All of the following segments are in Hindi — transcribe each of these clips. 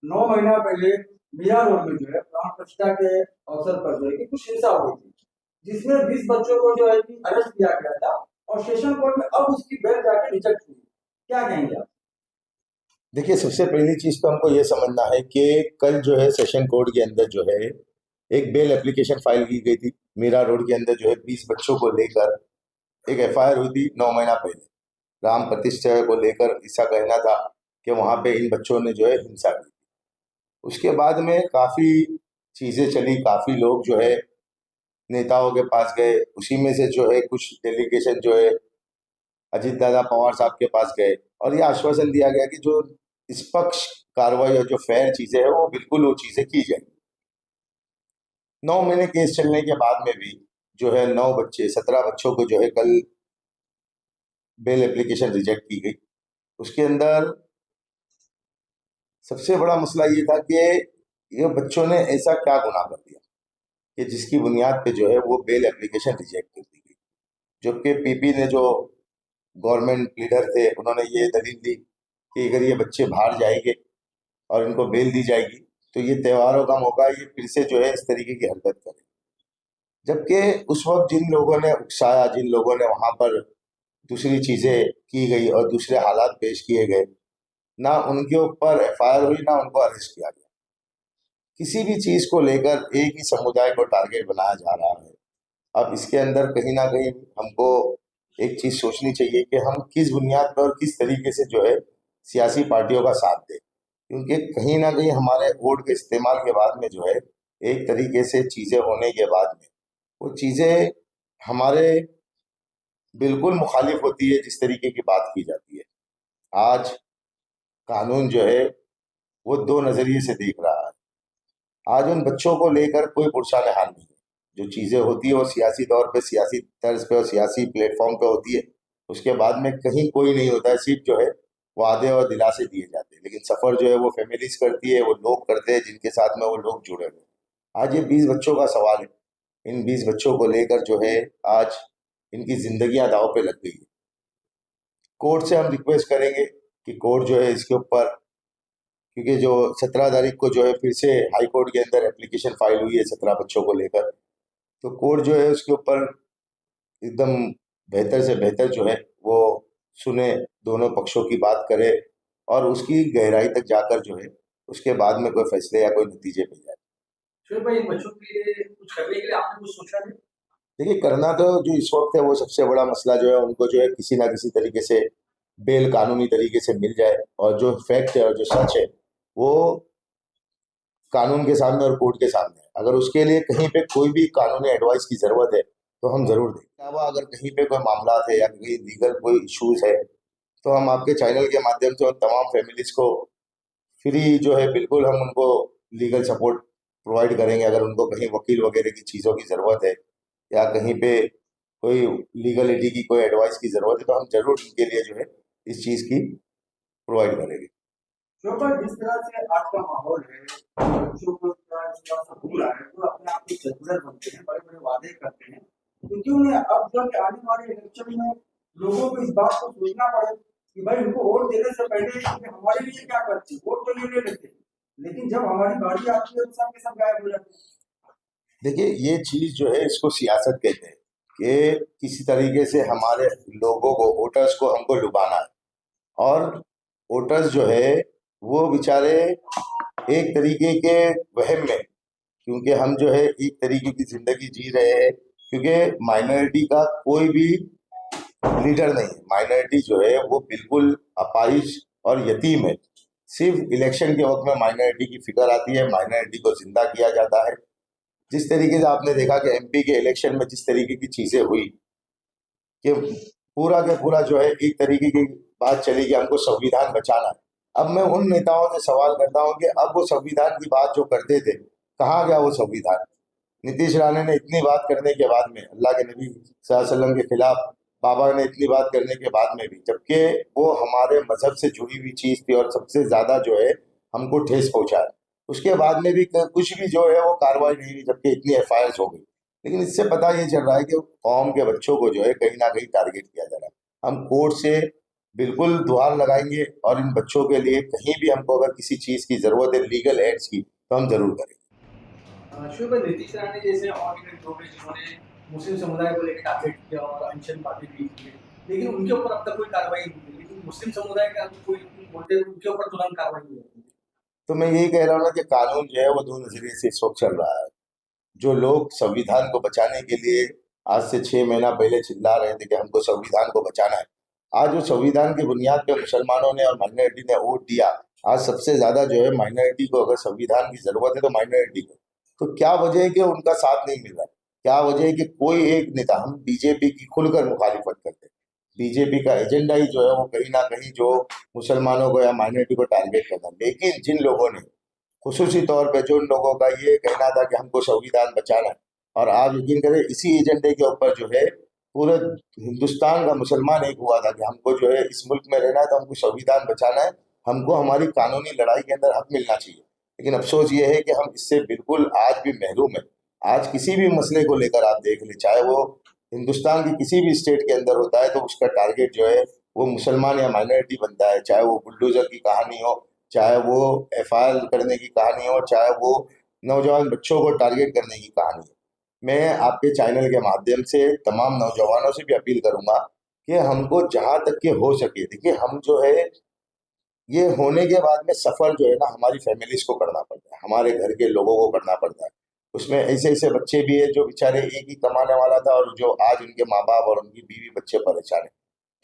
9 महीना पहले मिया रोड में जो है प्राण प्रतिष्ठा के अवसर पर जो है कि कुछ हिंसा हुई थी, जिसमें 20 बच्चों को जो है कि अरेस्ट किया गया था और सेशन कोर्ट में अब उसकी बेल जाके रिजेक्ट हुई। क्या कहेंगे आप? देखिए, सबसे पहली चीज तो हमको ये समझना है कि कल जो है सेशन कोर्ट के अंदर जो है एक बेल एप्लीकेशन फाइल की गई थी। मीरा रोड के अंदर जो है 20 बच्चों को लेकर एक एफआईआर हुई थी 9 महीना पहले। राम प्रतिष्ठा को लेकर ऐसा कहना था कि वहां पे इन बच्चों ने जो है हिंसा की। उसके बाद में काफी चीजें चली, काफी लोग जो है नेताओं के पास गए। उसी में से जो है कुछ डेलीगेशन जो है अजीत दादा पवार साहब के पास गए और ये आश्वासन दिया गया कि जो निष्पक्ष कार्रवाई और जो फेयर चीजें हैं वो बिल्कुल वो चीजें की जाएंगी। 9 महीने केस चलने के बाद में भी जो है 17 बच्चों को जो है कल बेल एप्लीकेशन रिजेक्ट की गई। उसके अंदर सबसे बड़ा मसला ये था कि ये बच्चों ने ऐसा क्या गुनाह कर दिया कि जिसकी बुनियाद पे जो है वो बेल एप्लीकेशन रिजेक्ट कर दी गई। जबकि पीपी ने जो गवर्नमेंट लीडर थे उन्होंने ये दलील दी कि अगर ये बच्चे बाहर जाएंगे और इनको बेल दी जाएगी तो ये त्योहारों का मौका, ये फिर से जो है इस तरीके की हरकत करें। जबकि उस वक्त जिन लोगों ने उकसाया, जिन लोगों ने वहां पर दूसरी चीजें की गई और दूसरे हालात पेश किए गए, ना उनके ऊपर एफआईआर हुई ना उनको अरेस्ट किया गया। किसी भी चीज को लेकर एक ही समुदाय को टारगेट बनाया जा रहा है। अब इसके अंदर कहीं ना कहीं हमको एक चीज सोचनी चाहिए कि हम किस बुनियाद पर और किस तरीके से जो है सियासी पार्टियों का साथ दें, क्योंकि कहीं ना कहीं हमारे वोट के इस्तेमाल के बाद में जो है एक तरीके से चीजें होने के बाद में वो चीजें हमारे बिल्कुल मुखालिफ होती है जिस तरीके की बात की जाती है। आज कानून जो है वो दो नजरिए से देख रहा है। आज उन बच्चों को लेकर कोई पुरसा हाल नहीं है। जो चीजें होती है वो सियासी तौर पे, सियासी तर्ज पे और सियासी प्लेटफॉर्म पे होती है। उसके बाद में कहीं कोई नहीं होता है, सिर्फ जो है वादे और दिलासे दिए जाते हैं, लेकिन सफर जो है वो फैमिलीज करती है, वो लोग करते हैं जिनके साथ में वो लोग जुड़े हुए हैं। आज ये 20 बच्चों का सवाल है। इन 20 बच्चों को लेकर जो है आज इनकी जिंदगियां दांव पे लग गई है। कोर्ट से हम रिक्वेस्ट करेंगे कि कोर्ट जो है इसके ऊपर, क्योंकि जो 17 तारीख को जो है फिर से हाई कोर्ट के अंदर एप्लीकेशन फाइल हुई है 17 बच्चों को लेकर, तो कोर्ट जो है उसके ऊपर एकदम बेहतर से बेहतर जो है वो सुने, दोनों पक्षों की बात करे और उसकी गहराई तक जाकर जो है उसके बाद में कोई फैसले या कोई नतीजे पे जाए। फिर भाई इन बच्चों के लिए कुछ करने के लिए आपने कुछ सोचा नहीं? देखिए, करना तो जो इस वक्त है वो सबसे बड़ा मसला जो है उनको जो है किसी ना किसी तरीके से बेल कानूनी तरीके से मिल जाए और जो फैक्ट है और जो सच है वो कानून के सामने और कोर्ट के सामने है। अगर उसके लिए कहीं पे कोई भी कानूनी एडवाइस की जरूरत है तो हम जरूर दें। अलावा अगर कहीं पे कोई मामला है या कोई लीगल कोई इश्यूज है तो हम आपके चैनल के माध्यम से उन तमाम फैमिलीज को फ्री जो है बिल्कुल हम उनको लीगल सपोर्ट प्रोवाइड करेंगे। अगर उनको कहीं वकील वगैरह की चीज़ों की ज़रूरत है या कहीं पे कोई लीगलिटी की कोई एडवाइस की ज़रूरत है तो हम जरूर उनके लिए जो है इस चीज़ की प्रोवाइड करेंगे। क्योंकि जिस तरह से आज का माहौल है, बच्चों को थोड़ा सा भूल रहा है, तो अपने आप की जरूरत बनते हैं, बड़े बड़े वादे करते हैं, क्योंकि उन्हें अब जो कि आने वाले इलेक्शन में लोगों को इस बात को सोचना पड़े कि भाई उनको वोट देने से पहले कि हमारे लिए क्या करते हैं, वोट तो ये ले लेते हैं, लेकिन जब हमारी बारी आती है तो सब के सब गायब हो जाते हैं। देखिए, ये चीज जो है इसको सियासत कहते हैं कि किसी तरीके से हमारे लोगों को, वोटर्स को हमको लुभाना है। और वोटर्स जो है वो बेचारे एक तरीके के वहम में, क्योंकि हम जो है एक तरीके की जिंदगी जी रहे हैं, क्योंकि माइनॉरिटी का कोई भी लीडर नहीं है। माइनॉरिटी जो है वो बिल्कुल अपाहिज और यतीम है। सिर्फ इलेक्शन के वक्त में माइनॉरिटी की फिक्र आती है, माइनॉरिटी को जिंदा किया जाता है। जिस तरीके से आपने देखा कि एमपी के इलेक्शन में जिस तरीके की चीजें हुई कि पूरा के पूरा जो है एक तरीके की बात चली कि हमको संविधान बचाना है। अब मैं उन नेताओं से सवाल करता हूं कि अब वो संविधान की बात जो करते थे कहाँ गया वो संविधान? नीतीश राणे ने इतनी बात करने के बाद में, अल्लाह के नबी सल्लल्लाहु अलैहि वसल्लम के खिलाफ बाबा ने इतनी बात करने के बाद में भी, जबकि वो हमारे मजहब से जुड़ी हुई चीज थी और सबसे ज्यादा जो है हमको ठेस पहुंचाया, उसके बाद में भी कुछ भी जो है वो कार्रवाई नहीं हुई, जबकि इतनी एफआईआर हो गई। लेकिन इससे पता ये चल रहा है कि कौम के बच्चों को जो है कहीं ना कहीं टारगेट किया जा रहा है। हम कोर्ट से बिल्कुल दुहार लगाएंगे और इन बच्चों के लिए कहीं भी हमको अगर किसी चीज़ की ज़रूरत है लीगल एड्स की तो हम ज़रूर करेंगे। शिव भाई, नीतीश राणे जैसे और भी लोग हैं जिन्होंने मुस्लिम समुदाय को लेकर टारगेट किया और अनशन बातें भी की है, लेकिन उनके ऊपर अब तक कोई कार्रवाई नहीं हुई, लेकिन मुस्लिम समुदाय का कोई बोलते हैं उनके ऊपर तुरंत कार्रवाई हुई है। तो मैं यही कह रहा हूँ ना कि कानून जो है वो दो नजरिए से इस वक्त चल रहा है। जो लोग संविधान को बचाने के लिए आज से 6 महीना पहले चिल्ला रहे थे कि हमको संविधान को बचाना है, आज वो संविधान की बुनियाद पे मुसलमानों ने और माइनॉरिटी ने वोट दिया। आज सबसे ज्यादा जो है माइनॉरिटी को अगर संविधान की जरूरत है तो माइनॉरिटी को, तो क्या वजह है कि उनका साथ नहीं मिल रहा है? क्या वजह है कि कोई एक नेता, हम बीजेपी की खुलकर मुखालिफत करते हैं, बीजेपी का एजेंडा ही जो है वो कहीं ना कहीं जो मुसलमानों को या माइनॉरिटी को टारगेट करना, लेकिन जिन लोगों ने खुसूसी तौर पे जो उन लोगों का ये कहना था कि हमको संविधान बचाना है, और आप यकीन करें इसी एजेंडे के ऊपर जो है पूरे हिंदुस्तान का मुसलमान एक हुआ था कि हमको जो है इस मुल्क में रहना है तो हमको संविधान बचाना है, हमको हमारी कानूनी लड़ाई के अंदर हक मिलना चाहिए। लेकिन अफसोस ये है कि हम इससे बिल्कुल आज भी महरूम है। आज किसी भी मसले को लेकर आप देख ले, चाहे वो हिंदुस्तान की किसी भी स्टेट के अंदर होता है तो उसका टारगेट जो है वो मुसलमान या माइनॉरिटी बनता है, चाहे वो बुलडोजर की कहानी हो, चाहे वो एफआईआर करने की कहानी हो, चाहे वो नौजवान बच्चों को टारगेट करने की कहानी हो। मैं आपके चैनल के माध्यम से तमाम नौजवानों से भी अपील करूंगा कि हमको जहां तक के हो सके, देखिए हम जो है ये होने के बाद में सफर जो है ना हमारी फैमिलीज को करना पड़ता है, हमारे घर के लोगों को करना पड़ता है। उसमें ऐसे ऐसे बच्चे भी है जो बेचारे एक ही कमाने वाला था और जो आज उनके माँ बाप और उनकी बीवी बच्चे परेशान है।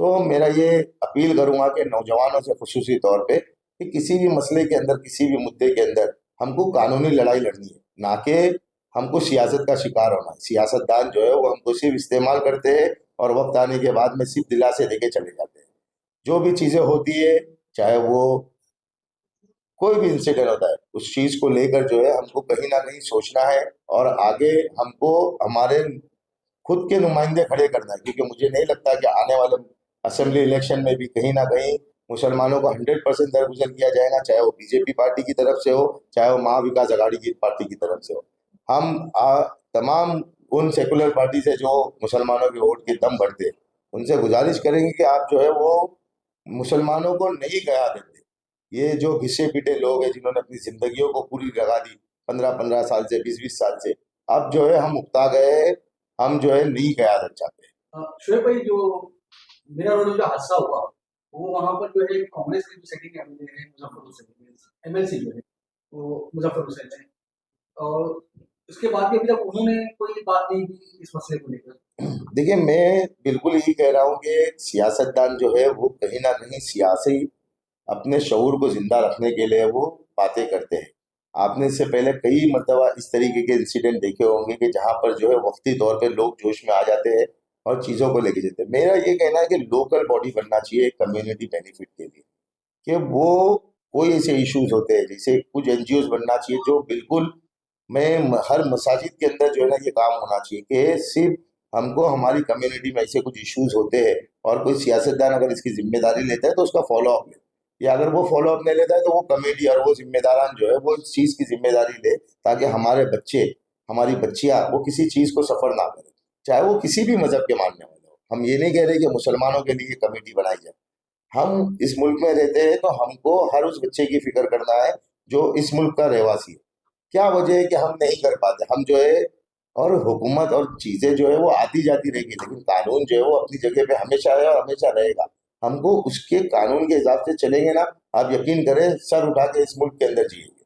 तो मेरा ये अपील करूंगा कि नौजवानों से खुसूसी तौर पे कि किसी भी मसले के अंदर, किसी भी मुद्दे के अंदर हमको कानूनी लड़ाई लड़नी है, ना कि हमको सियासत का शिकार होना है। सियासतदान जो है वो हमको सिर्फ इस्तेमाल करते हैं और वक्त आने के बाद में सिर्फ दिलासे देके चले जाते हैं। जो भी चीजें होती है, चाहे वो कोई भी इंसिडेंट होता है, उस चीज को लेकर जो है हमको कहीं ना कहीं सोचना है और आगे हमको हमारे खुद के नुमाइंदे खड़े करना है, क्योंकि मुझे नहीं लगता कि आने वाले असेंबली इलेक्शन में भी कहीं ना कहीं मुसलमानों को 100% दरगुजर किया जाएगा, चाहे वो बीजेपी पार्टी की तरफ से हो, चाहे वो महाविकास अघाड़ी की पार्टी की तरफ से हो। हम तमाम उन सेकुलर पार्टी से जो मुसलमानों के वोट के दम भरते हैं, उनसे गुजारिश करेंगे कि आप जो है वो मुसलमानों को नहीं गया देते। ये जो घिसे पिटे लोग हैं जिन्होंने अपनी जिंदगियों को पूरी लगा दी 15-15 साल से, 20-20 साल से, अब जो है हम उकता गए हैं, हम जो है नहीं कयादत चाहते। शोएब भाई, जो मेरा रोड जो हादसा हुआ, वो वहाँ पर जो है कांग्रेस की जो सेटिंग एमएलए है मुजफ्फर हुसैन, एमएलसी जो है वो मुजफ्फर हुसैन है, और उसके बाद भी अभी तक उन्होंने कोई बात नहीं की इस मसले को लेकर। देखिए मैं बिल्कुल यही कह रहा हूँ कि सियासतदान जो है वो कहीं ना कहीं सियासी अपने शऊर को जिंदा रखने के लिए वो बातें करते हैं। आपने इससे पहले कई मरतबा इस तरीके के इंसिडेंट देखे होंगे कि जहां पर जो है वक्ती तौर पे लोग जोश में आ जाते हैं और चीजों को लेके जाते हैं। मेरा ये कहना है कि लोकल बॉडी बनना चाहिए कम्युनिटी बेनिफिट के लिए, कि वो कोई ऐसे इश्यूज होते हैं जैसे कुछ एनजीओ बनना चाहिए जो बिल्कुल, हर मसाजिद के अंदर जो है ना ये काम होना चाहिए कि सिर्फ हमको हमारी कम्युनिटी में ऐसे कुछ इश्यूज होते हैं और कोई सियासतदान अगर इसकी जिम्मेदारी लेता है तो उसका फॉलो अप ले, या अगर वो फॉलो अप नहीं लेता है तो वो कमेटी और वो जिम्मेदारान जो है वो इस चीज की जिम्मेदारी ले, ताकि हमारे बच्चे, हमारी बच्चियां वो किसी चीज को सफर ना करें, चाहे वो किसी भी मजहब के मानने वाले हो। हम ये नहीं कह रहे कि मुसलमानों के लिए कमेटी बनाई जाए। हम इस मुल्क में रहते हैं तो हमको हर उस बच्चे की फिक्र करना है जो इस मुल्क का रहवासी है। क्या वजह है कि हम नहीं कर पाते? हम जो है, और हुकूमत और चीजें जो है वो आती जाती रहेगी, लेकिन कानून जो है वो अपनी जगह पे हमेशा है और हमेशा रहेगा। हमको उसके कानून के हिसाब से चलेंगे ना, आप यकीन करें सर उठा के इस मुल्क के अंदर जिएंगे।